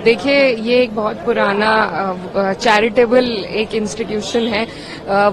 देखिए, ये एक बहुत पुराना चैरिटेबल एक इंस्टीट्यूशन है।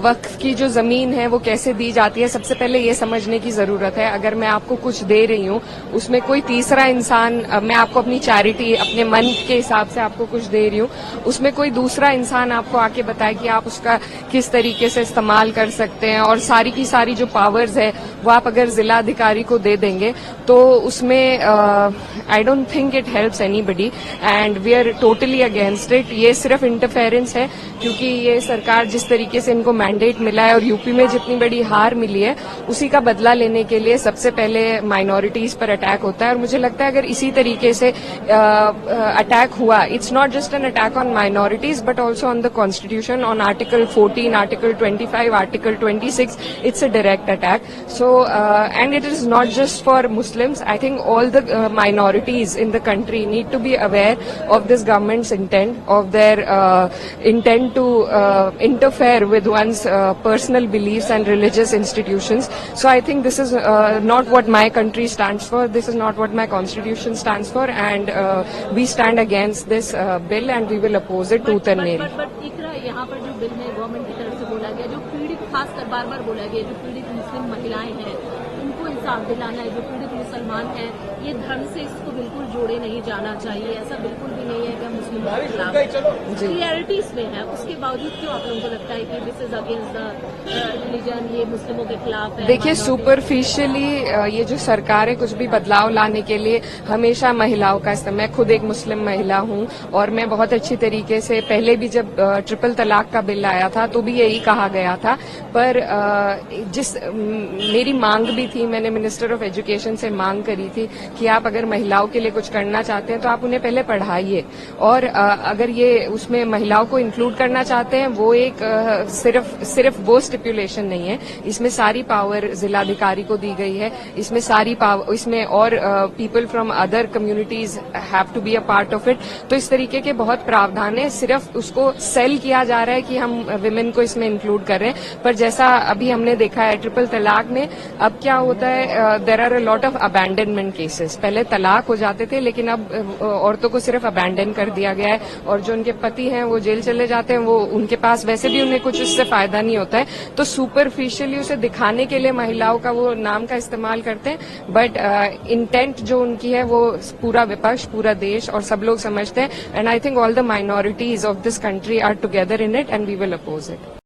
वक्फ की जो जमीन है वो कैसे दी जाती है, सबसे पहले ये समझने की जरूरत है। अगर मैं आपको कुछ दे रही हूँ, उसमें कोई तीसरा इंसान, मैं आपको अपनी चैरिटी अपने मन के हिसाब से आपको कुछ दे रही हूँ, उसमें कोई दूसरा इंसान आपको आके बताए कि आप उसका किस तरीके से इस्तेमाल कर सकते हैं, और सारी की सारी जो पावर्स है वो आप अगर जिला अधिकारी को दे देंगे तो उसमें I don't think it helps anybody and we are totally against it. ये सिर्फ इंटरफेरेंस है, क्योंकि ये सरकार जिस तरीके से इनको मैंडेट मिला है और यूपी में जितनी बड़ी हार मिली है उसी का बदला लेने के लिए सबसे पहले माइनॉरिटीज पर अटैक होता है। और मुझे लगता है अगर इसी तरीके से अटैक हुआ, it's not just an attack on minorities but also on the constitution, on article 14, article 25, article 26, it's a direct attack. So and it is not just for Muslims. I think all the minorities in the country need to be aware of this government's intent, of their intent to interfere with one's personal beliefs and religious institutions. So I think this is not what my country stands for. This is not what my constitution stands for, and we stand against this bill and we will oppose it tooth and nail. But इकरा यहाँ पर जो bill में government की तरफ से बोला गया, जो पीड़ित, खासकर बार बार बोला गया, जो पीड़ित मुस्लिम महिलाएं हैं उनको इंसाफ दिलाना है, जो पीड़ित मुसलमान हैं, ये धर्म से इसको बिल्कुल जोड़े नहीं जाना चाहिए। ऐसा बिल्कुल भी नहीं है कि हम मुस्लिमों के खिलाफ, क्लियरिटी इसमें है। उसके बावजूद क्यों आप लोगों को लगता है कि this is against the religion, ये मुस्लिमों के खिलाफ है? देखिए, सुपरफिशियली ये जो सरकार है कुछ भी बदलाव लाने के लिए हमेशा महिलाओं का इस्तेमाल, मैं खुद एक मुस्लिम महिला हूं और मैं बहुत अच्छी तरीके से, पहले भी जब ट्रिपल तलाक का बिल आया था तो भी यही कहा गया था, पर मेरी मांग भी थी, मैंने मिनिस्टर ऑफ एजुकेशन से मांग करी थी कि आप अगर महिलाओं के लिए कुछ करना चाहते हैं तो आप उन्हें पहले पढ़ाइए, और अगर ये उसमें महिलाओं को इंक्लूड करना चाहते हैं, वो एक सिर्फ वो स्टिपुलेशन नहीं है, इसमें सारी पावर जिलाधिकारी को दी गई है, इसमें सारी पावर, इसमें और people from other communities have to be a part of it. तो इस तरीके के बहुत प्रावधान है, सिर्फ उसको सेल किया जा रहा है कि हम विमेन को इसमें इंक्लूड कर रहे हैं। पर जैसा अभी हमने देखा है ट्रिपल तलाक में, अब क्या होता है, there are a lot of abandonment cases. पहले तलाक हो जाते थे लेकिन अब औरतों को सिर्फ अबैंडन कर दिया गया है, और जो उनके पति हैं वो जेल चले जाते हैं, वो उनके पास वैसे भी उन्हें कुछ उससे फायदा नहीं होता है, तो सुपरफिशियली उसे दिखाने के लिए महिलाओं का वो नाम का इस्तेमाल करते हैं, बट इंटेंट जो उनकी है वो पूरा विपक्ष, पूरा देश और सब लोग समझते हैं, and I think all the minorities of this country are together in it and we will oppose it.